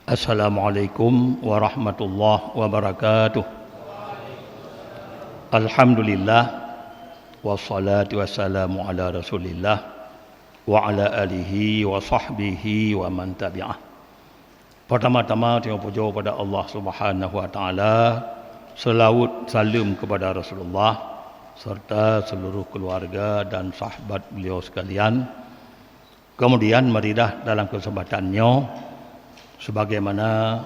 Assalamualaikum warahmatullahi wabarakatuh. Alhamdulillah wassalatu wassalamu ala Rasulillah wa ala alihi wa sahbihi wa man tabi'ah. Pertama-tama terima puji kepada Allah Subhanahu wa taala, selawat salam kepada Rasulullah serta seluruh keluarga dan sahabat beliau sekalian. Kemudian marilah dalam kesempatannya sebagaimana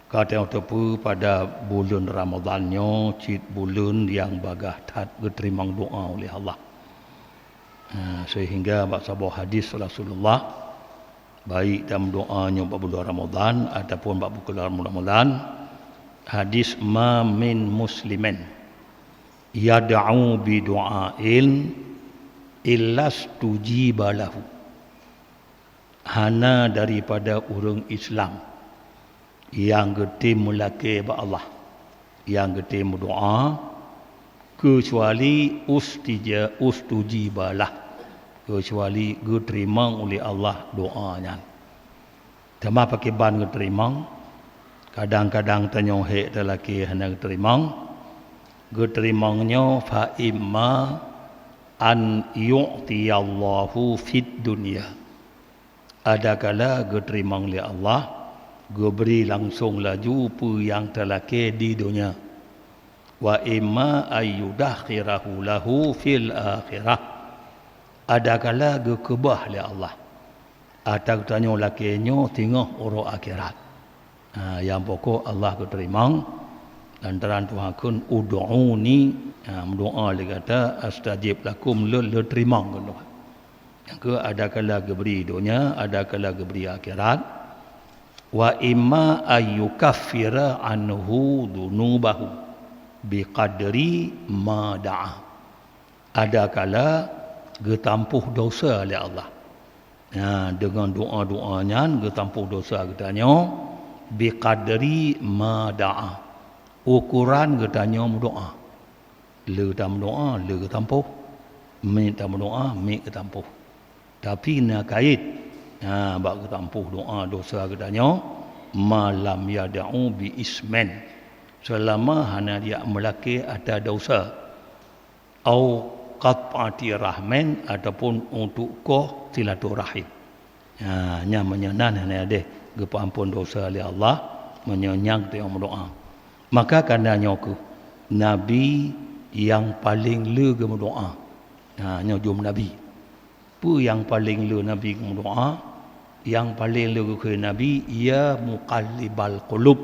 kata yang tepu pada bulan Ramadannya, cik bulan yang bagah tat diterima doa oleh Allah. Sehingga sebuah hadis Rasulullah baik dalam doanya pada bulan Ramadan ataupun pada bulan Ramadan, hadis ma min muslimin yad'u bi du'ain illa stujiba lahu. Hana daripada orang Islam yang gede melaki ba Allah, yang gede berdoa kecuali ustujibalah, kecuali diterima oleh Allah doanya. Tema pakai ban diterima, kadang-kadang tanya hek lelaki hana diterima, diterimanya fa imma an yu'tiyallahu fid dunya. Ada kala diterima oleh Allah, beri langsung laju pu yang terlaki di dunia. Wa imma ayyudakhirahu lahu fil akhirah. Ada kala kebah oleh Allah. Atau tanya lakinya tengah urut akhirat. Yang pokok Allah diterima. Lantaran Tuhan kun ud'uni, mendoa dia kata astajib lakum le terima kan. Yang ke ada kala beri dunia, ada kala beri akhirat. Wa imma ayyukaffira anhu dunubahu biqadri ma da'a. Ada kala getampuh dosa oleh Allah. Dengan doa-doanya getampuh dosa katanya biqadri ma da'a. Ukuran katanya berdoa. Le dalam doa, le getampuh. Mi dalam doa, mi getampuh. Tapi nak kait bak ketampuh doa dosa katanya malam yad'u bi ismen, selama hana dia melaki ada dosa au qat'ati rahman ataupun untuk ko silaturahim. Nya menyenan hana ada gepampun dosa oleh Allah, menyanyang tu yang berdoa. Maka karenanya ku nabi yang paling le berdoa. Nya jum nabi yang paling lu Nabi berdoa, yang paling lu ke Nabi, ya muqallibal qulub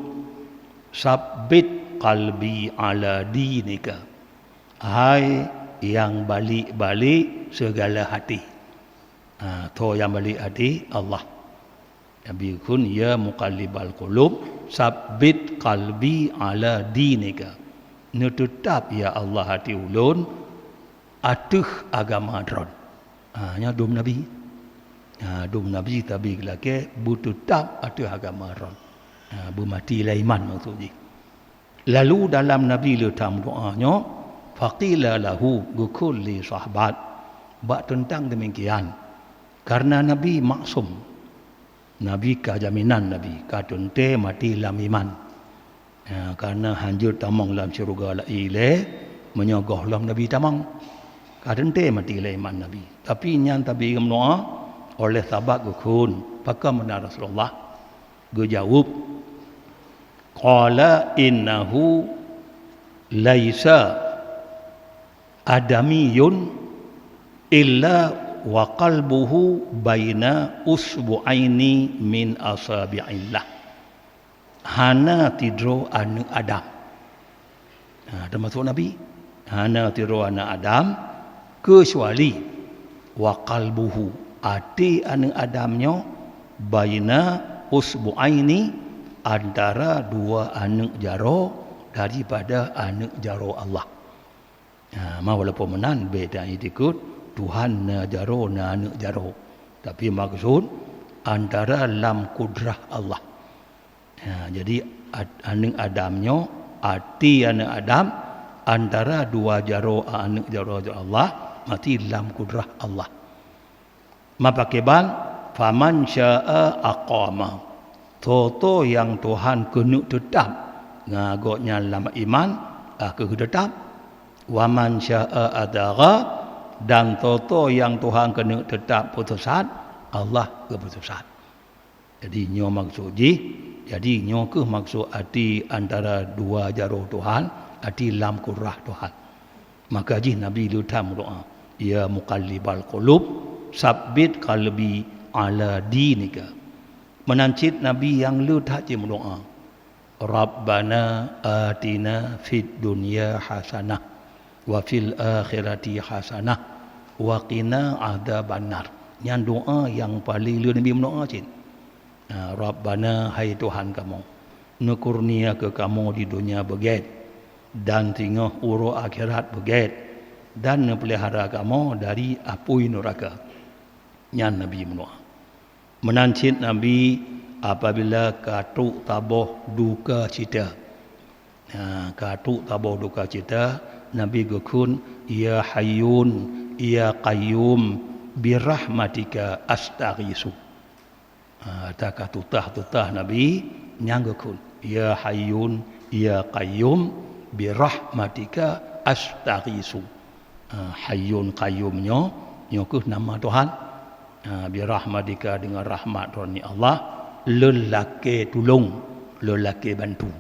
sabbit qalbi ala dinika. Hai yang balik-balik segala hati. To yang balik hati Allah. Nabi kun ya muqallibal qulub sabbit qalbi ala dinika. Tetap ya Allah hati ulun atuh agama dron. Nya dum Nabi. Dum Nabi tapi laki butuh tak ada agama ron. Bermati lah iman maksudnya. Lalu dalam Nabi letam doanya faqila lahu bikulli sahabat. Bak tentang demikian. Karena Nabi maksum. Nabi ka jaminan Nabi ka tunte mati lam iman. Karena hanjur tamang dalam syurga la ile menyogoh lam Nabi tamang. Kadente mati lah iman Nabi. Tapi yang Nabi berdoa oleh sahabat gukun, pakam mana Rasulullah gejawab, qala innahu laisa adamiyun illa wa qalbuhu baina usbu'aini min asabi'illah. Hana tidro anu Adam. Termasuk Nabi. Hana tidro anu Adam kecuali wa qalbuhu ati anu Adamnya baina usbu'aini antara dua anak jaro daripada anak jaro Allah. Walaupun menan beda ikut Tuhan na jaro na anak jaro, tapi maksud antara lam kudrah Allah. Jadi anak Adamnya ati anak Adam antara dua jaro anak jaro Allah mati dalam kudrah Allah. Mapakeban faman syaa aqama. Toto yang Tuhan kena tetap ngagoknya dalam iman ke tetap. Waman syaa adagha, dan toto yang Tuhan kena tetap putusat Allah ke putusat. Jadi nyo maksud jadi nyo ke maksud arti antara dua jaro Tuhan, arti lam kurah Tuhan. Maka Nabi lutam doa, ya muqallibal qulub sabbit qalbi ala dinika. Menancit Nabi yang lutat je doa, Rabbana atina fid dunya hasanah wa fil akhirati hasanah wa qina adzabannar. Yang doa yang paling lu Nabi berdoa cik. Rabbana, hai Tuhan kamu, nukurnia ke kamu di dunia beget, dan tinggal uru akhirat beget, dan nepelihara kamu dari api neraka. Yang Nabi berdoa. Menancit Nabi apabila katuk taboh duka cita. Katuk taboh duka cita, Nabi gukun, ya hayyun, ya qayyum, birahmatika astaghisu. Tak tutah Nabi nyanggukun, ya hayyun, ya qayyum, birahmatika astaghisu. Hayyun qayyumnya nyokuh nama Tuhan. Birahmatika dengan rahmat Tuhan Allah, lelaki tolong, lelaki bantu.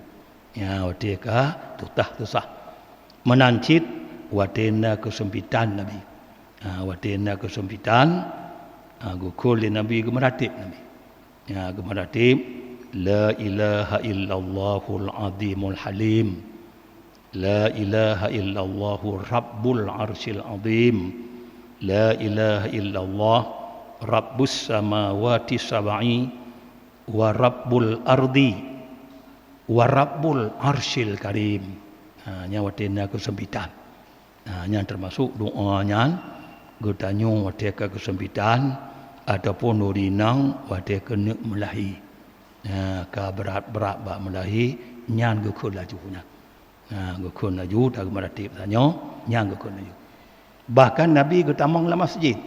Ya watika tutah tusah. Menancit watena kesempitan Nabi. Watena kesempitan gukul Nabi gemeratib Nabi. Ya gemeratib, la ilaha illallahul azimul halim, la ilaha illallah rabbul arsyil azim, la ilaha illallah rabbus samawati sab'i wa rabbul ardi wa rabbul arsyil karim. Nyawatina kesempitan. Yang termasuk doanya getanyo wateka kesempitan ataupun nurinang wateka nek melahi. Ka berat-berat bak melahi nyan gekun lajunya. Gekun laju tak meratib tanyo nyan gekun laju. Bahkan Nabi getamang dalam masjid.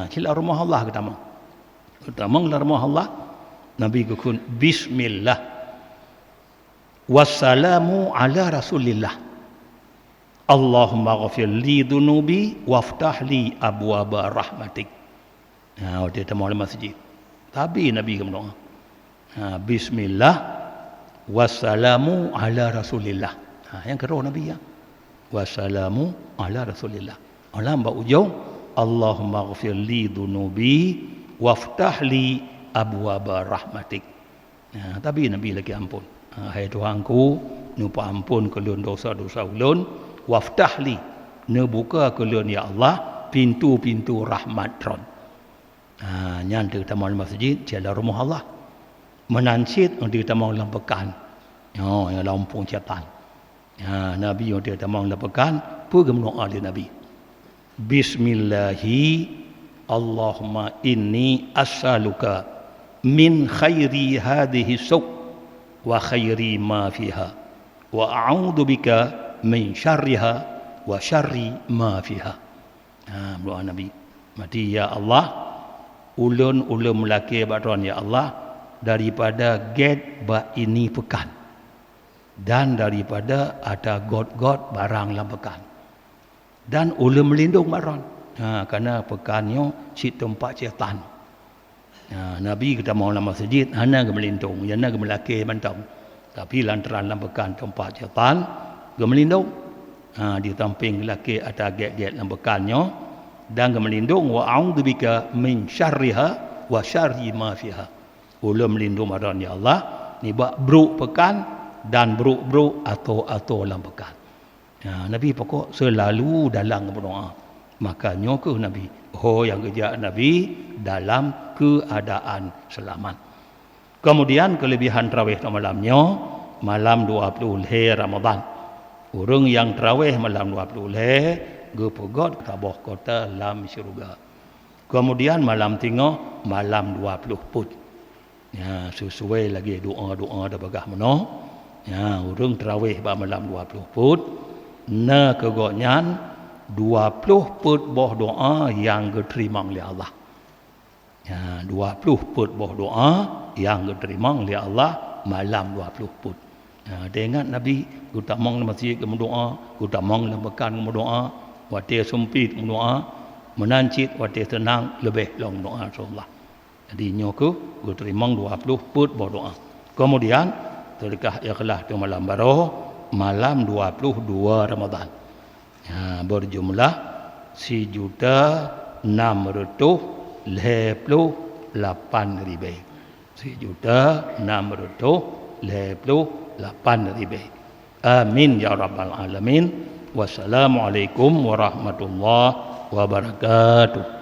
Cila rumah Allah getamang. Getamang dalam rumah Allah, Nabi gekun bismillah wassalamu ala rasulillah. Allahumma ghafir li dhunubi waftah li abwaba rahmatik. Dia tamu dalam masjid. Tapi Nabi berdoa, bismillah wassalamu ala rasulillah. Yang kedua Nabi ya, wassalamu ala rasulillah. Alam ba ujung, Allahumma ghafir li dhunubi waftah li abwaba rahmatik. Tapi Nabi lagi ampun. Hai Tuhanku, nupa ampun kelun dosa-dosa ulun, waftah li, buka kelun ya Allah pintu-pintu rahmat ron. Nyan kita mau masjid jalan rumah Allah. Menancit untuk kita mau dalam pekan. Yang lampung syaitan. Nabi yang kita mau dalam pekan, pergi berdoa di Nabi. Bismillahi Allahumma inni as'aluka min khairi hadhihi suq wa khairi ma fiha wa a'udzu bika min syarriha wa syarri ma fiha. Doa Nabi. Mati ya Allah, ulun melaki bakron ya Allah daripada get ba ini pekan, dan daripada ada god-god barang dalam pekan, dan ulun melindung bakron. Karena pekannya si tempat syaitan. Nabi kita mau dalam masjid hanya gemelindung, hanya gemelaki mantau. Tapi lantaran dalam pekan tempat syaitan gemelindung. Di samping laki ada get-get dalam pekannya, dan gemelindung wa a'udzubika min syarriha wa syarri ma fiha. Ulun melindung maran ya Allah ni buat buruk pekan dan buruk-buruk atau dalam pekan. Nabi pokok selalu dalam berdoa. Makanya ke Nabi, yang kerja Nabi dalam keadaan selamat. Kemudian kelebihan tarawih malamnya, malam 20 hari Ramadan. Orang yang tarawih malam 20 hari gepegot tabah kota dalam syurga. Kemudian malam tengah, malam 20 put. Sesuai lagi doa-doa dah bagah mana. Orang tarawih malam 20 put. na kegonyan 20 put boh doa yang diterima oleh Allah. Ya, 20 put boh doa yang diterima oleh Allah malam 20 put. Ya, dia ingat Nabi kita mong masjid ke doa, kita mong lembakan ke doa, waktu sempit ke doa, menancit waktu tenang lebih long doa insyaallah. Jadi nyoku diterima 20 put boh doa. Kemudian sedekah ikhlas di malam baru malam 22 Ramadan. Ya, berjumlah 1.688.000. 1.688.000. Amin ya rabbal alamin. Wassalamualaikum warahmatullahi wabarakatuh.